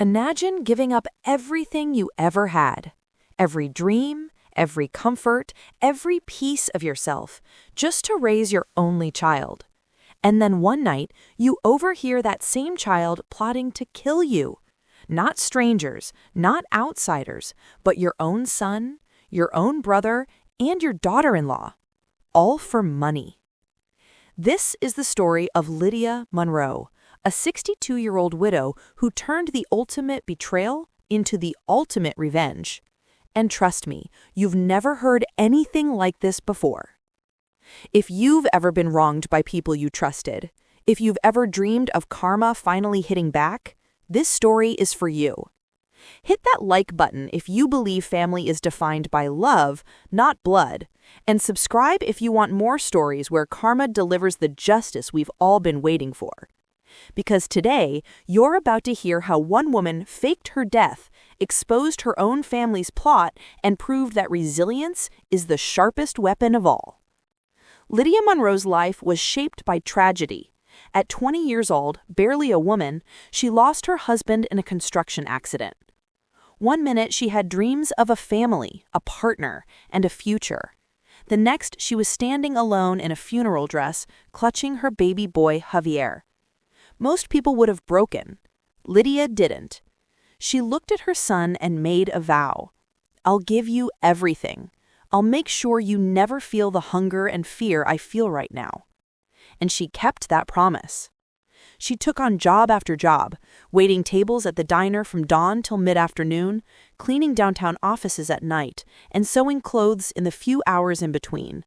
Imagine giving up everything you ever had, every dream, every comfort, every piece of yourself, just to raise your only child. And then one night, you overhear that same child plotting to kill you. Not strangers, not outsiders, but your own son, your own brother, and your daughter-in-law. All for money. This is the story of Lydia Monroe, a 62-year-old widow who turned the ultimate betrayal into the ultimate revenge. And trust me, you've never heard anything like this before. If you've ever been wronged by people you trusted, if you've ever dreamed of karma finally hitting back, this story is for you. Hit that like button if you believe family is defined by love, not blood, and subscribe if you want more stories where karma delivers the justice we've all been waiting for. Because today, you're about to hear how one woman faked her death, exposed her own family's plot, and proved that resilience is the sharpest weapon of all. Lydia Monroe's life was shaped by tragedy. At 20 years old, barely a woman, she lost her husband in a construction accident. One minute she had dreams of a family, a partner, and a future. The next she was standing alone in a funeral dress, clutching her baby boy Javier. Most people would have broken. Lydia didn't. She looked at her son and made a vow. I'll give you everything. I'll make sure you never feel the hunger and fear I feel right now. And she kept that promise. She took on job after job, waiting tables at the diner from dawn till mid-afternoon, cleaning downtown offices at night, and sewing clothes in the few hours in between.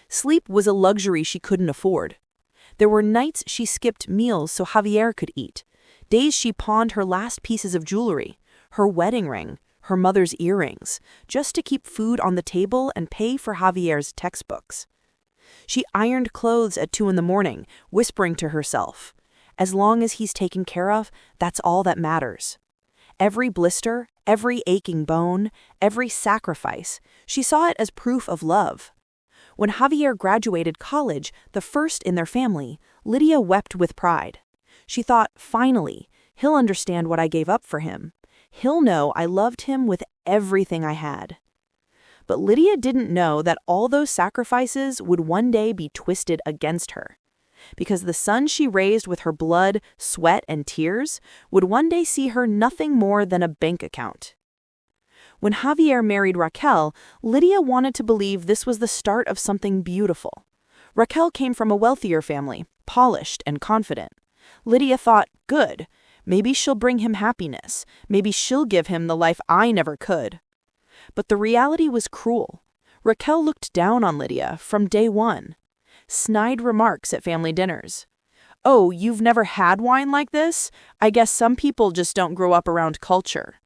Sleep was a luxury she couldn't afford. There were nights she skipped meals so Javier could eat, days she pawned her last pieces of jewelry, her wedding ring, her mother's earrings, just to keep food on the table and pay for Javier's textbooks. She ironed clothes at 2 a.m, whispering to herself, as long as he's taken care of, that's all that matters. Every blister, every aching bone, every sacrifice, she saw it as proof of love. When Javier graduated college, the first in their family, Lydia wept with pride. She thought, finally, he'll understand what I gave up for him. He'll know I loved him with everything I had. But Lydia didn't know that all those sacrifices would one day be twisted against her. Because the son she raised with her blood, sweat, and tears would one day see her nothing more than a bank account. When Javier married Raquel, Lydia wanted to believe this was the start of something beautiful. Raquel came from a wealthier family, polished and confident. Lydia thought, good, maybe she'll bring him happiness, maybe she'll give him the life I never could. But the reality was cruel. Raquel looked down on Lydia from day one. Snide remarks at family dinners. Oh, you've never had wine like this? I guess some people just don't grow up around culture.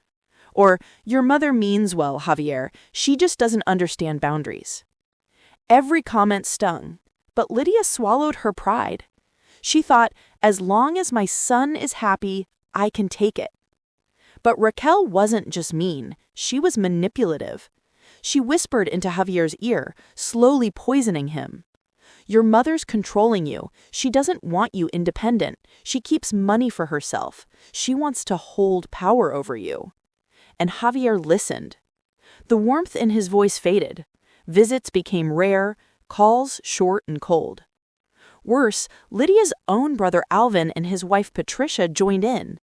Or, your mother means well, Javier. She just doesn't understand boundaries. Every comment stung, but Lydia swallowed her pride. She thought, as long as my son is happy, I can take it. But Raquel wasn't just mean, she was manipulative. She whispered into Javier's ear, slowly poisoning him. Your mother's controlling you. She doesn't want you independent. She keeps money for herself. She wants to hold power over you. And Javier listened. The warmth in his voice faded. Visits became rare, calls short and cold. Worse, Lydia's own brother Alvin and his wife Patricia joined in.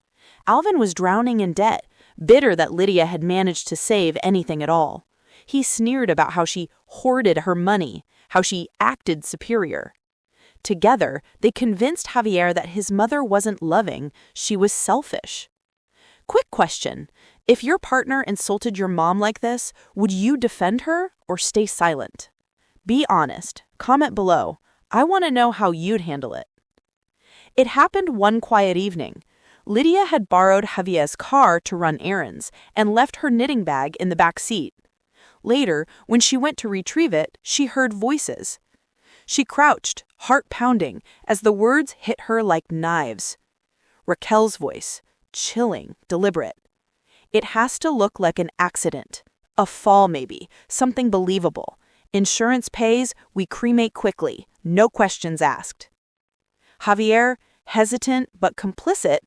Alvin was drowning in debt, bitter that Lydia had managed to save anything at all. He sneered about how she hoarded her money, how she acted superior. Together, they convinced Javier that his mother wasn't loving, she was selfish. Quick question. If your partner insulted your mom like this, would you defend her or stay silent? Be honest. Comment below. I want to know how you'd handle it. It happened one quiet evening. Lydia had borrowed Javier's car to run errands and left her knitting bag in the back seat. Later, when she went to retrieve it, she heard voices. She crouched, heart pounding, as the words hit her like knives. Raquel's voice, chilling, deliberate. It has to look like an accident. A fall maybe, something believable. Insurance pays, we cremate quickly, no questions asked. Javier, hesitant but complicit,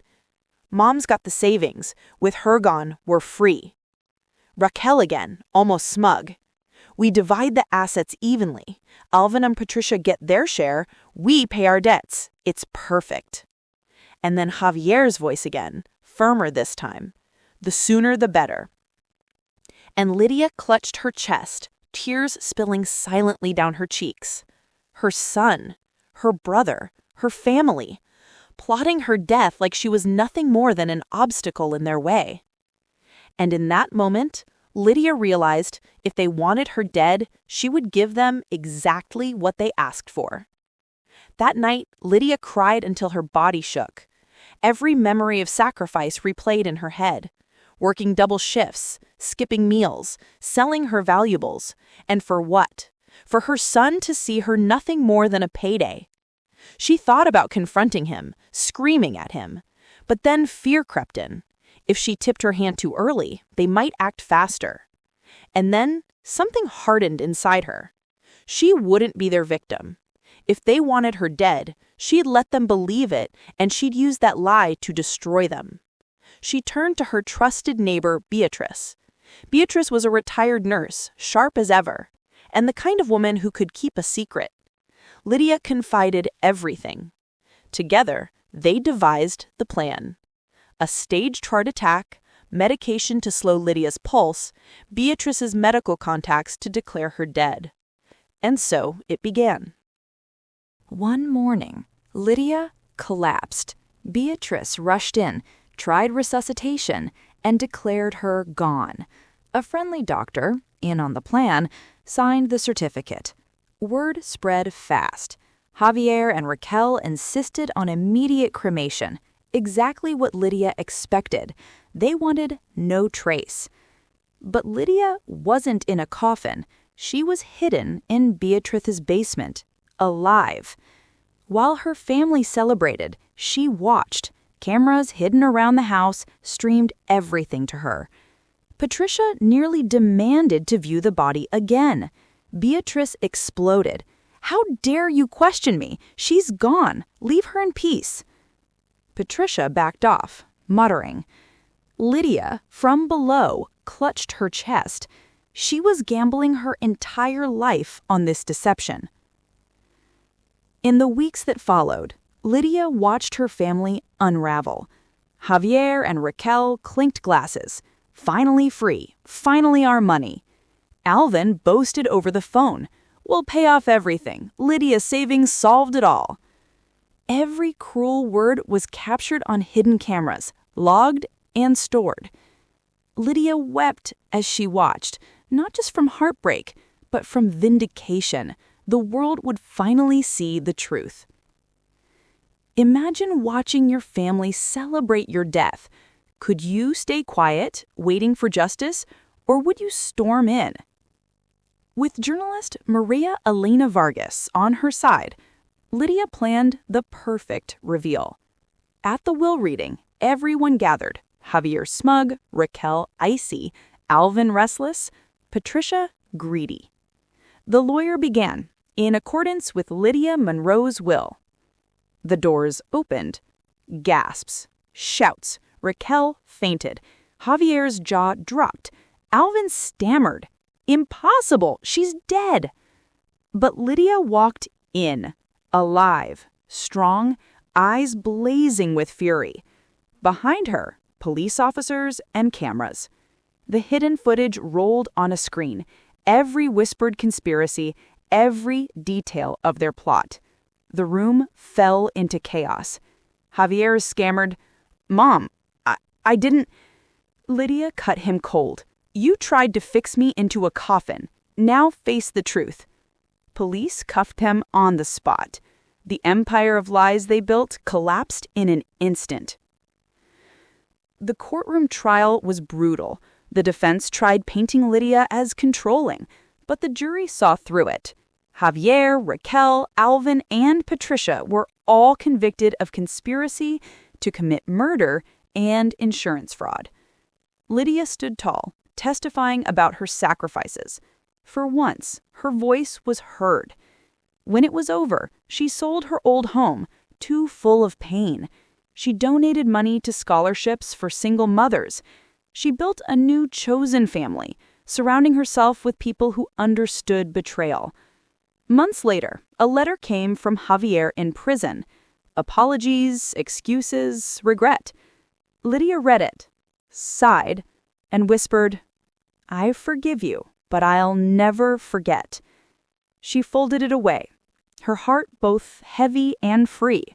Mom's got the savings. With her gone, we're free. Raquel again, almost smug. We divide the assets evenly. Alvin and Patricia get their share. We pay our debts. It's perfect. And then Javier's voice again, firmer this time. The sooner the better. And Lydia clutched her chest, tears spilling silently down her cheeks. Her son, her brother, her family, plotting her death like she was nothing more than an obstacle in their way. And in that moment, Lydia realized if they wanted her dead, she would give them exactly what they asked for. That night, Lydia cried until her body shook. Every memory of sacrifice replayed in her head. Working double shifts, skipping meals, selling her valuables. And for what? For her son to see her nothing more than a payday. She thought about confronting him, screaming at him. But then fear crept in. If she tipped her hand too early, they might act faster. And then something hardened inside her. She wouldn't be their victim. If they wanted her dead, she'd let them believe it, and she'd use that lie to destroy them. She turned to her trusted neighbor, Beatrice. Beatrice was a retired nurse, sharp as ever, and the kind of woman who could keep a secret. Lydia confided everything. Together, they devised the plan. A staged heart attack, medication to slow Lydia's pulse, Beatrice's medical contacts to declare her dead. And so it began. One morning, Lydia collapsed. Beatrice rushed in, tried resuscitation, and declared her gone. A friendly doctor, in on the plan, signed the certificate. Word spread fast. Javier and Raquel insisted on immediate cremation, exactly what Lydia expected. They wanted no trace. But Lydia wasn't in a coffin. She was hidden in Beatrice's basement, alive. While her family celebrated, she watched. Cameras hidden around the house streamed everything to her. Patricia nearly demanded to view the body again. Beatrice exploded. "How dare you question me? She's gone. Leave her in peace." Patricia backed off, muttering. Lydia, from below, clutched her chest. She was gambling her entire life on this deception. In the weeks that followed, Lydia watched her family unravel. Javier and Raquel clinked glasses. Finally free. Finally our money. Alvin boasted over the phone. "We'll pay off everything. Lydia's savings solved it all." Every cruel word was captured on hidden cameras, logged and stored. Lydia wept as she watched, not just from heartbreak, but from vindication. The world would finally see the truth. Imagine watching your family celebrate your death. Could you stay quiet, waiting for justice, or would you storm in? With journalist Maria Elena Vargas on her side, Lydia planned the perfect reveal. At the will reading, everyone gathered. Javier smug, Raquel icy, Alvin restless, Patricia greedy. The lawyer began, in accordance with Lydia Monroe's will. The doors opened. Gasps, shouts. Raquel fainted. Javier's jaw dropped. Alvin stammered. "Impossible! She's dead!" But Lydia walked in, alive, strong, eyes blazing with fury. Behind her, police officers and cameras. The hidden footage rolled on a screen, every whispered conspiracy, every detail of their plot. The room fell into chaos. Javier stammered, "Mom, I didn't..." Lydia cut him cold. "You tried to fix me into a coffin. Now face the truth." Police cuffed him on the spot. The empire of lies they built collapsed in an instant. The courtroom trial was brutal. The defense tried painting Lydia as controlling, but the jury saw through it. Javier, Raquel, Alvin, and Patricia were all convicted of conspiracy to commit murder and insurance fraud. Lydia stood tall, testifying about her sacrifices. For once, her voice was heard. When it was over, she sold her old home, too full of pain. She donated money to scholarships for single mothers. She built a new chosen family, surrounding herself with people who understood betrayal. Months later, a letter came from Javier in prison. Apologies, excuses, regret. Lydia read it, sighed, and whispered, "I forgive you, but I'll never forget." She folded it away, her heart both heavy and free.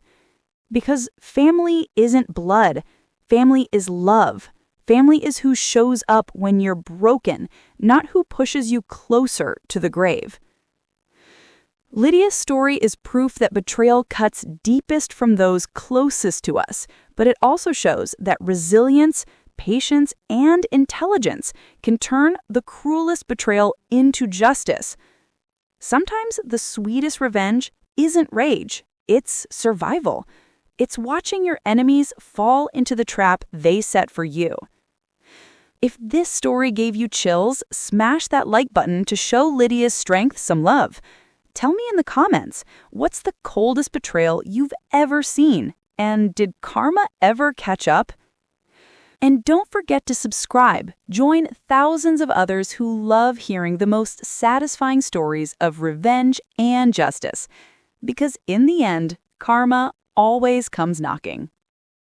Because family isn't blood. Family is love. Family is who shows up when you're broken, not who pushes you closer to the grave. Lydia's story is proof that betrayal cuts deepest from those closest to us, but it also shows that resilience, patience, and intelligence can turn the cruelest betrayal into justice. Sometimes the sweetest revenge isn't rage, it's survival. It's watching your enemies fall into the trap they set for you. If this story gave you chills, smash that like button to show Lydia's strength some love. Tell me in the comments, what's the coldest betrayal you've ever seen? And did karma ever catch up? And don't forget to subscribe. Join thousands of others who love hearing the most satisfying stories of revenge and justice. Because in the end, karma always comes knocking.